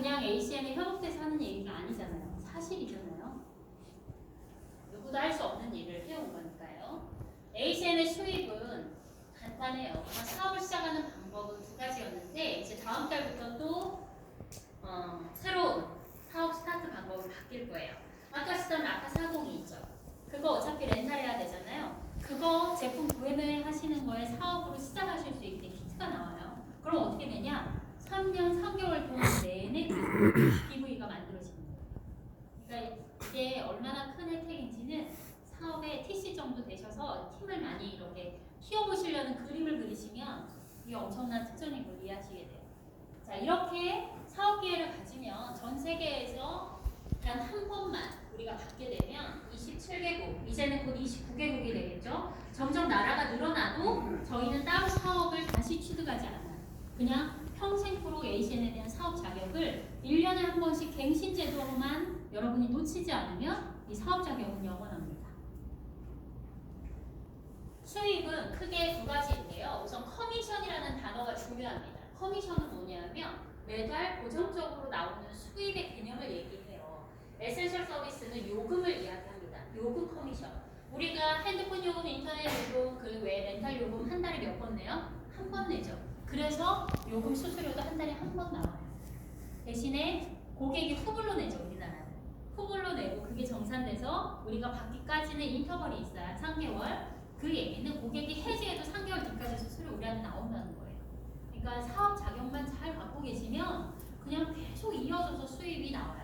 그냥 ACN에 협업돼서 하는 얘기가 아니잖아요. 사실이잖아요. 누구도 할 수 없는 일을 해온 거니까요. ACN의 수입은 간단해요. 사업을 시작하는 방법은 두 가지였는데 이제 다음 달부터 또 새로운 사업 스타트 방법이 바뀔 거예요. 아까 쓰던 라카 402 있죠. 그거 어차피 렌탈해야 되잖아요. 그거 제품 구매를 하시는 거에 사업으로 시작하실 수 있게 키트가 나와요. 그럼 어떻게 되냐? 3년 3개월 동안 내내 PV가 만들어지는 거예요. 그러니까 이게 얼마나 큰 혜택인지는 사업에 TC 정도 되셔서 팀을 많이 이렇게 키워보시려는 그림을 그리시면 이게 엄청난 특전인 걸 이해하시게 돼요. 자, 이렇게 사업 기회를 가지면 전 세계에서 단 한 번만 우리가 받게 되면 27개국, 이제는 곧 29개국이 되겠죠. 점점 나라가 늘어나도 저희는 따로 사업을 다시 취득하지 않아요. 그냥 평생토록 ACN에 대한 사업 자격을 1년에 한 번씩 갱신 제도로만 여러분이 놓치지 않으면 이 사업 자격은 영원합니다. 수익은 크게 두 가지인데요. 우선 커미션이라는 단어가 중요합니다. 커미션은 뭐냐면 매달 고정적으로 나오는 수입의 개념을 얘기해요. 에센셜 서비스는 요금을 이야기합니다. 요금 커미션. 우리가 핸드폰 요금, 인터넷 요금, 그 외에 렌탈 요금 한 달에 몇 번 내요? 한 번 내죠. 그래서 요금 수수료도 한 달에 한 번 나와요. 대신에 고객이 후불로 내죠. 우리나라는. 후불로 내고 그게 정산돼서 우리가 받기까지는 인터벌이 있어요. 3개월. 그 얘기는 고객이 해지해도 3개월 뒤까지 수수료 우리한테 나온다는 거예요. 그러니까 사업 자격만 잘 갖고 계시면 그냥 계속 이어져서 수입이 나와요.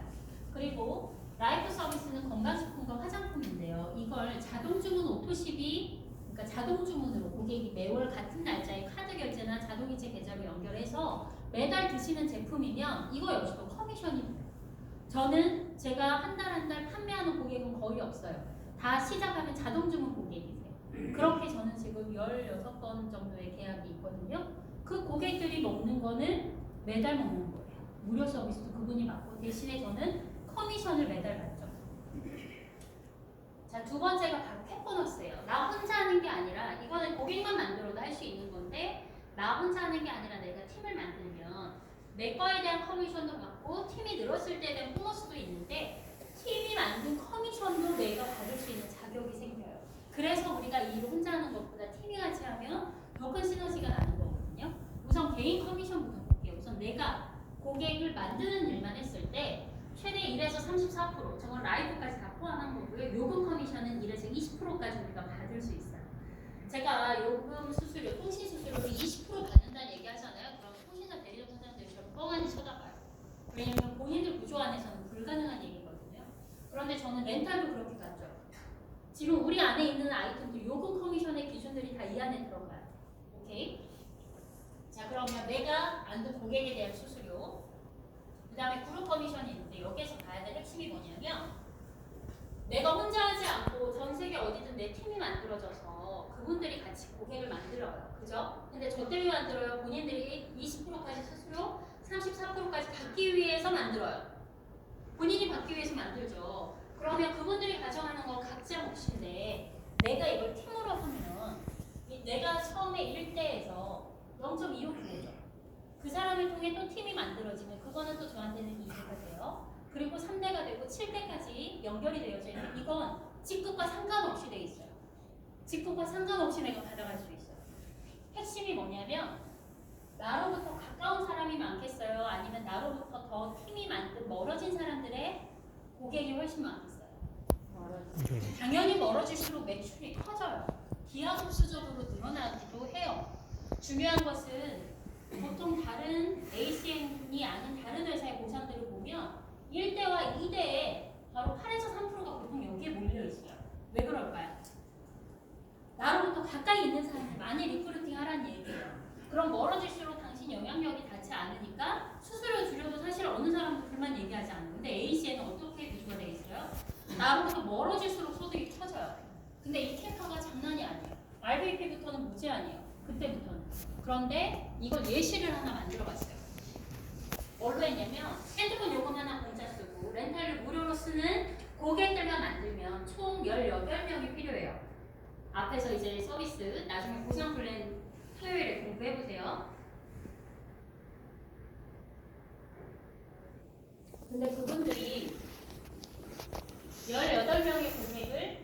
그리고 라이프 서비스는 건강식품과 화장품인데요. 이걸 자동 주문 오토십이, 그러니까 자동 주문으로 고객이 매월 같은 날짜에 카드 결제나 자동이체 계좌로 연결해서 매달 드시는 제품이면 이거 역시도 커미션이 돼요. 저는 제가 한 달 판매하는 고객은 거의 없어요. 다 시작하면 자동 주문 고객이세요. 그렇게 저는 지금 16건 정도의 계약이 있거든요. 그 고객들이 먹는 거는 매달 먹는 거예요. 무료 서비스도 그분이 받고 대신에 저는 커미션을 매달 받죠. 자, 두 번째가 바로 펫보너스예요. 나 혼자 하는 게 아니라 이거는 고객만 만들어도 할 수 있는 건데 나 혼자 하는 게 아니라 내가 팀을 만들면 내 거에 대한 커미션도 받고 팀이 늘었을 때에 대한 보너스도 있는데 팀이 만든 커미션도 내가 받을 수 있는 자격이 생겨요. 그래서 우리가 일을 혼자 하는 것보다 팀이 같이 하면 더 큰 시너지가 나는 거거든요. 우선 개인 커미션부터 볼게요. 우선 내가 고객을 만드는 일만 했을 때 최대 1에서 34%, 저건 라이브까지 다 포함한 거고요. 요금 커미션은 1에서 20%까지 우리가 받을 수 있어요. 제가 요금 수수료, 통신 수수료를 20% 받는다는 얘기 하잖아요. 그럼 통신사 대리점 사장들이 저를 뻥하니 쳐다봐요. 왜냐면 본인들 구조 안에서는 불가능한 얘기거든요. 그런데 저는 렌탈도 그렇게 갔죠. 지금 우리 안에 있는 아이템도 요금 커미션의 기준들이 다 이 안에 들어가요. 오케이? 자, 그러면 내가 만든 고객에 대한 수수료, 그 다음에 그룹 커미션이 있는데 여기에서 봐야 될 핵심이 뭐냐면 내가 혼자 하지 않고 전 세계 어디든 내 팀이 만들어져서 그분들이 같이 고객을 만들어요. 그죠? 근데 저 때문에 만들어요. 본인들이 20%까지 수수료, 34%까지 받기 위해서 만들어요. 본인이 받기 위해서 만들죠. 그러면 그분들이 가져가는 건 각자 몫인데 내가 이걸 팀으로 하면 내가 처음에 1대에서 0.25%죠. 그 사람을 통해 또 팀이 만들어지면 그거는 또 저한테는 2대가 돼요. 그리고 3대가 되고 7대까지 연결이 되어져 있는데 이건 직급과 상관없이 돼 있어요. 직급과 상관없이 내가 받아갈 수 있어요. 핵심이 뭐냐면 나로부터 가까운 사람이 많겠어요? 아니면 나로부터 더 팀이 멀어진 사람들의 고객이 훨씬 많겠어요? 당연히 멀어질수록 매출이 커져요. 기하급수적으로 늘어나기도 해요. 중요한 것은 보통 다른 ACN이 아닌 다른 회사의 보상들을 보면 1대와 2대에 바로 8에서 3%가 보통 여기에 몰려 있어요. 왜 그럴까요? 나로부터 가까이 있는 사람들 많이 리크루팅 하라는 얘기예요. 그럼 멀어질수록 당신 영향력이 닿지 않으니까 수수료 줄여도 사실 어느 사람도 불만 얘기하지 않아요. 근데 ACN은 어떻게 구조가 되어 있어요? 나로부터 멀어질수록 소득이 커져요. 근데 이 캐파가 장난이 아니에요. RVP부터는 무제한이에요. 그때부터는. 그런데 이걸 예시를 하나 만들어 봤어요. 뭘로 했냐면 핸드폰 요금 하나 공짜 쓰고 렌탈을 무료로 쓰는 고객들만 만들면 총 18명이 필요해요. 앞에서 이제 서비스, 나중에 보상 플랜 토요일에 공부해보세요. 근데 그분들이 18명의 고객을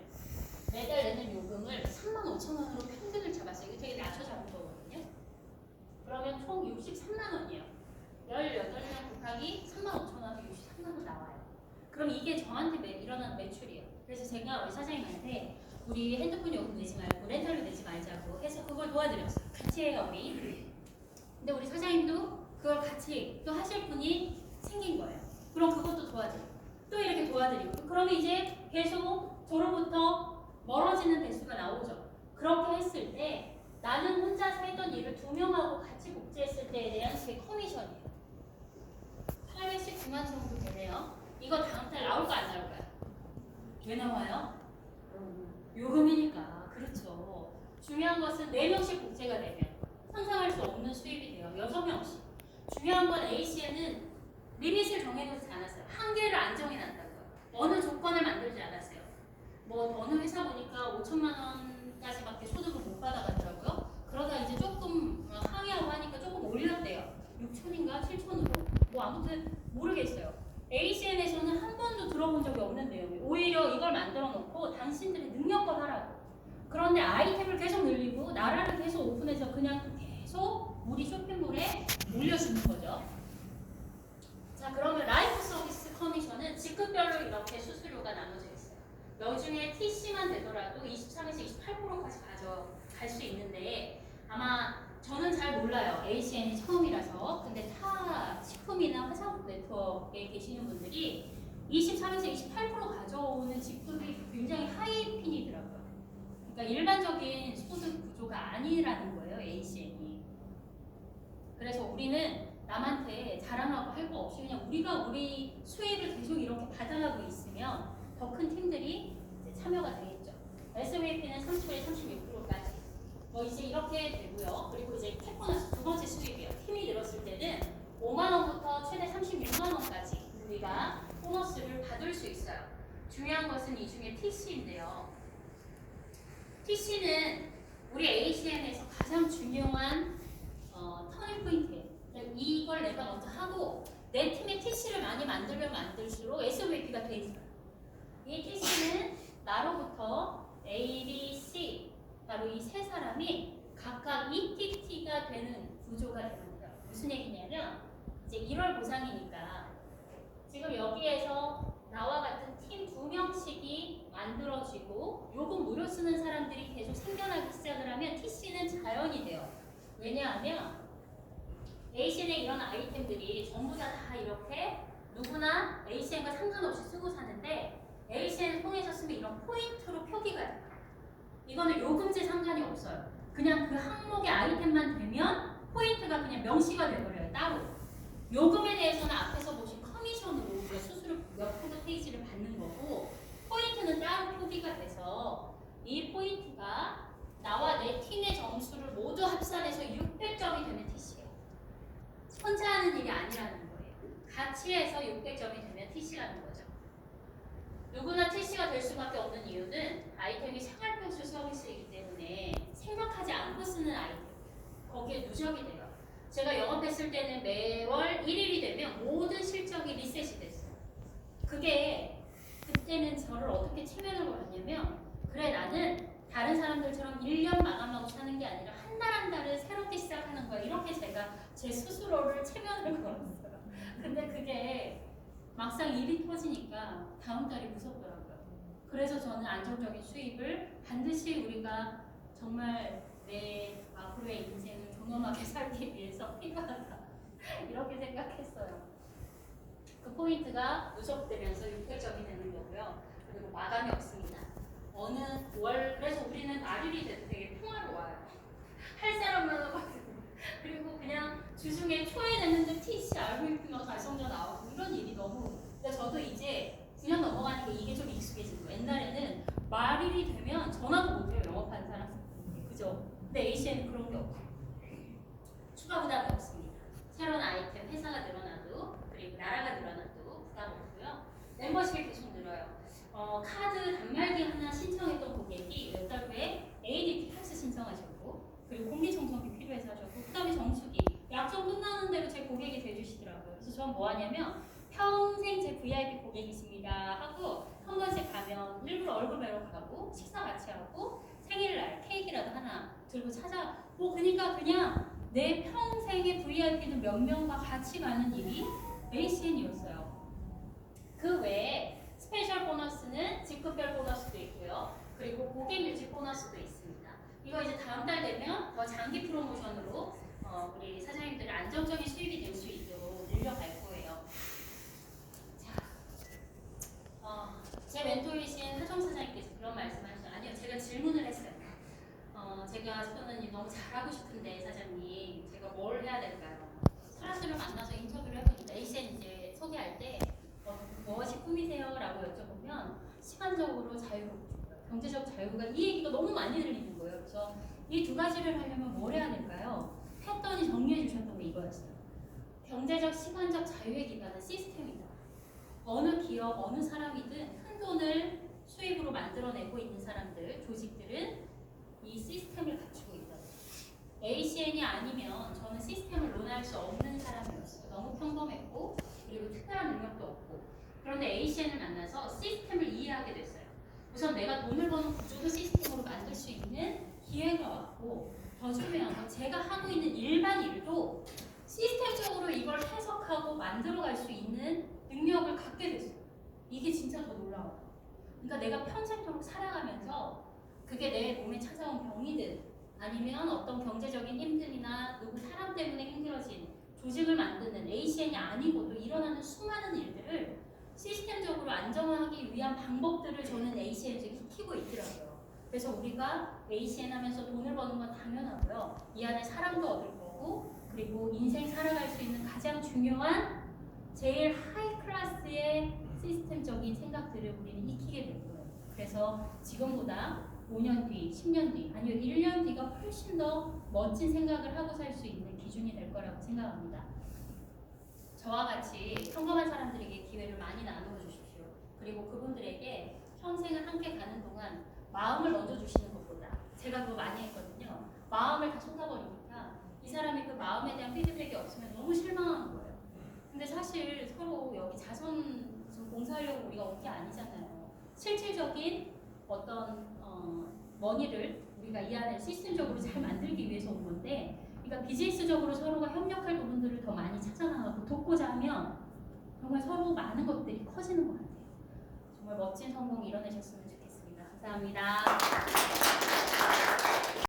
매달 내는 요금을 35,000원으로 평균을 잡았어요. 이거 되게 낮춰 잡은 거거든요. 그러면 총 63만 원이에요. 18명 곱하기 35,000원이 63만 원 나와요. 그럼 이게 저한테 일어난 매출이에요. 그래서 제가 우리 사장님한테 우리 핸드폰 요금 내지 말고 렌탈료 내지 말자고 해서 그걸 도와드렸어요. 같이 해요, 우리. 근데 우리 사장님도 그걸 같이 또 하실 분이 생긴 거예요. 그럼 그것도 도와드리고 또 이렇게 도와드리고 그러면 이제 계속 저로부터 멀어지는 대수가 나오죠. 그렇게 했을 때 나는 혼자서 했던 일을 2명하고 같이 복제했을 때에 대한 제 커미션이에요. 819만 정도 되네요. 이거 다음 달 나올까 안 나올까요? 왜 나와요? 요금이니까. 그렇죠. 중요한 것은 4명씩 복제가 되면 상상할 수 없는 수입이 돼요. 6명씩. 중요한 건 ACN은 리밋을 정해놓지 않았어요. 한계를 안 정해놨다고요. 어느 조건을 만들지 않았어요. 뭐 어느 회사 보니까 5천만 원까지밖에 소득을 못 받아가더라고요. 그러다 이제 조금 항의하고 하니까 조금 올렸대요. 6천인가 7천으로. 뭐 아무튼 모르겠어요. ACN에서는 한 번도 들어본 적이 없는 내용이에요. 오히려 이걸 만들어 놓고 당신들의 능력껏 하라고. 그런데 아이템을 계속 늘리고 나라를 계속 오픈해서 그냥 계속 우리 쇼핑몰에 올려주는 거죠. 자, 그러면 라이프 서비스 커미션은 직급별로 이렇게 수수료가 나눠져 있어요. 여중에 TC만 되더라도 23에서 28%까지 가져갈 수 있는데 아마 저는 잘 몰라요. ACN이 처음이라서. 근데 타 식품이나 화상품 네트워크에 계시는 분들이 23에서 28% 가져오는 직급이 굉장히 하이핀이더라고요. 그러니까 일반적인 소득 구조가 아니라는 거예요, ACN이. 그래서 우리는 남한테 자랑하고 할 거 없이 그냥 우리가 우리 수입을 계속 이렇게 받아가고 있으면 더 큰 팀들이 이제 참여가 되겠죠. SVP는 30에서 36%까지. 뭐 이제 이렇게 되고요. 그리고 이제 캡보너스 두 번째 수입이에요. 팀이 늘었을 때는 5만 원부터 최대 36만 원까지 우리가 보너스를 받을 수 있어요. 중요한 것은 이 중에 TC인데요. TC는 우리 ACN에서 가장 중요한 터닝 포인트예요. 이걸 내가 먼저 하고 내 팀의 TC를 많이 만들면 만들수록 SVP가 돼 있어요. 이 TC는 나로부터 A, B, C 바로 이 세 사람이 각각 ETT가 되는 구조가 되는 거예요. 무슨 얘기냐면 이제 1월 보상이니까 지금 여기에서 나와 같은 팀 2명씩이 만들어지고 요금 무료 쓰는 사람들이 계속 생겨나기 시작을 하면 TC는 자연이 돼요. 왜냐하면 ACN에 이런 아이템들이 전부 다 이렇게 누구나 ACN과 상관없이 쓰고 사는데 ACN을 통해서 쓰면 이런 포인트로 표기가 돼요. 이거는 요금제 상관이 없어요. 그냥 그 항목의 아이템만 되면 포인트가 그냥 명시가 돼버려요. 따로. 요금에 대해서는 앞에서 보신 커미션으로 우리가 수수료 몇 페이지를 받는 거고 포인트는 따로 표기가 돼서 이 포인트가 나와 내 팀의 점수를 모두 합산해서 600점이 되면 TC예요. 혼자 하는 일이 아니라는 거예요. 같이 해서 600점이 되면 TC라는 거죠. 누구나 TC가 될 수밖에 없는 이유는 아이템이 생활필수 서비스이기 때문에 생각하지 않고 쓰는 아이템. 거기에 누적이 돼요. 제가 영업했을 때는 매월 1일이 되면 모든 실적이 리셋이 됐어요. 그게 그때는 저를 어떻게 체면을 걸었냐면 그래 나는 다른 사람들처럼 1년 마감하고 사는 게 아니라 한 달 한 달을 새롭게 시작하는 거야. 이렇게 제가 제 스스로를 체면을 걸었어요. 근데 그게 막상 일이 터지니까 다음 달이 무섭더라고요. 그래서 저는 안정적인 수입을 반드시 우리가 정말 내 앞으로의 인생을 존엄하게 살기 위해서 필요하다. 이렇게 생각했어요. 그 포인트가 누적되면서 600점이 되는 거고요. 그리고 마감이 없습니다. 어느 월, 그래서 우리는 날일이 돼도 되게 평화로워요. 할 사람만 하거든요. 그리고 그냥 주중에 초에 냈는데 TC, RVP 막 달성자 나오고 이런 일이 너무. 근데 저도 이제 9년 넘어가니까 이게 좀 익숙해진 거예요. 옛날에는 말일이 되면 전화도 못해요. 영업하는 사람. 그죠? 근데 ACN은 그런 게 없고 추가 부담이 없습니다. 새로운 아이템 회사가 늘어나도 그리고 나라가 늘어나도 부담 없고요. 멤버십이 계속 늘어요. 카드 단말기 하나 신청했던 고객이 몇 달 후에 ADT 패스 신청하셨고 그리고 공기청정기 필요해서 하셨고 그 다음에 정수기 약정 끝나는 대로 제 고객이 돼주시더라고요. 그래서 전 뭐 하냐면 평생 제 VIP 고객이십니다 하고 한 번씩 가면 일부러 얼굴 뵈러 가고 식사 같이 하고 생일날 케이크라도 하나 들고 찾아 그러니까 그냥 내 평생의 VIP는 몇 명과 같이 가는 일이 ACN이었어요. 그 외에 스페셜 보너스는 직급별 보너스도 있고요. 그리고 고객 유지 보너스도 있습니다. 이거 이제 다음 달 되면 더 장기 프로모션으로 우리 사장님들이 안정적인 수입이 될 수 있도록 늘려갈 거예요. 자, 제 멘토이신 하정 사장님께서 그런 말씀하시죠. 아니요, 제가 질문을 했어요. 제가 스포너님 너무 잘하고 싶은데 사장님, 제가 뭘 해야 될까요? 사람들을 만나서 인터뷰를 해보니까 ACN 이제 소개할 때 무엇이 꿈이세요? 라고 여쭤보면 시간적으로 자유롭고 싶어요. 경제적 자유가 이 얘기가 너무 많이 들리는 거예요. 그래서 이 두 가지를 하려면 뭘 해야 될까요? 했더니 정리해 주셨던 게 이거였어요. 경제적 시간적 자유의 기반은 시스템이다. 어느 기업, 어느 사람이든 큰 돈을 수입으로 만들어내고 있는 사람들, 조직들은 이 시스템을 갖추고 있다. ACN이 아니면 저는 시스템을 논할 수 없는 사람이었어요. 너무 평범했고 그리고 특별한 능력도 없고. 그런데 ACN을 만나서 시스템을 이해하게 됐어요. 우선 내가 돈을 버는 구조도 시스템으로 만들 수 있는 기회가 왔고, 더 중요한 건 제가 하고 있는 일반 일도 시스템적으로 이걸 해석하고 만들어갈 수 있는 능력을 갖게 됐어요. 이게 진짜 더 놀라워요. 그러니까 내가 평생토록 살아가면서 그게 내 몸에 찾아온 병이든 아니면 어떤 경제적인 힘듦이나 누구 사람 때문에 힘들어진 조직을 만드는 ACN이 아니고도 일어나는 수많은 일들을 시스템적으로 안정화하기 위한 방법들을 저는 ACN에서 익히고 있더라고요. 그래서 우리가 ACN 하면서 돈을 버는 건 당연하고요. 이 안에 사람도 얻을 거고 그리고 인생 살아갈 수 있는 가장 중요한 제일 하이 클래스의 시스템적인 생각들을 우리는 익히게 될 거예요. 그래서 지금보다 5년 뒤, 10년 뒤, 아니요 1년 뒤가 훨씬 더 멋진 생각을 하고 살 수 있는 기준이 될 거라고 생각합니다. 저와 같이 평범한 사람들에게 기회를 많이 나누어 주십시오. 그리고 그분들에게 평생을 함께 가는 동안 마음을 먼저 주시는 것보다 제가 그거 많이 했거든요. 마음을 다 쏟아버리니까 이 사람이 그 마음에 대한 피드백이 없으면 너무 실망한 거예요. 근데 사실 서로 여기 자선 봉사하려고 우리가 온 게 아니잖아요. 실질적인 어떤 머니를 우리가 이 안에 시스템적으로 잘 만들기 위해서 온 건데, 그러니까 비즈니스적으로 서로가 협력할 부분들을 더 많이 찾아나가고 돕고자 하면 정말 서로 많은 것들이 커지는 것 같아요. 정말 멋진 성공 이뤄내셨으면 좋겠습니다. 감사합니다.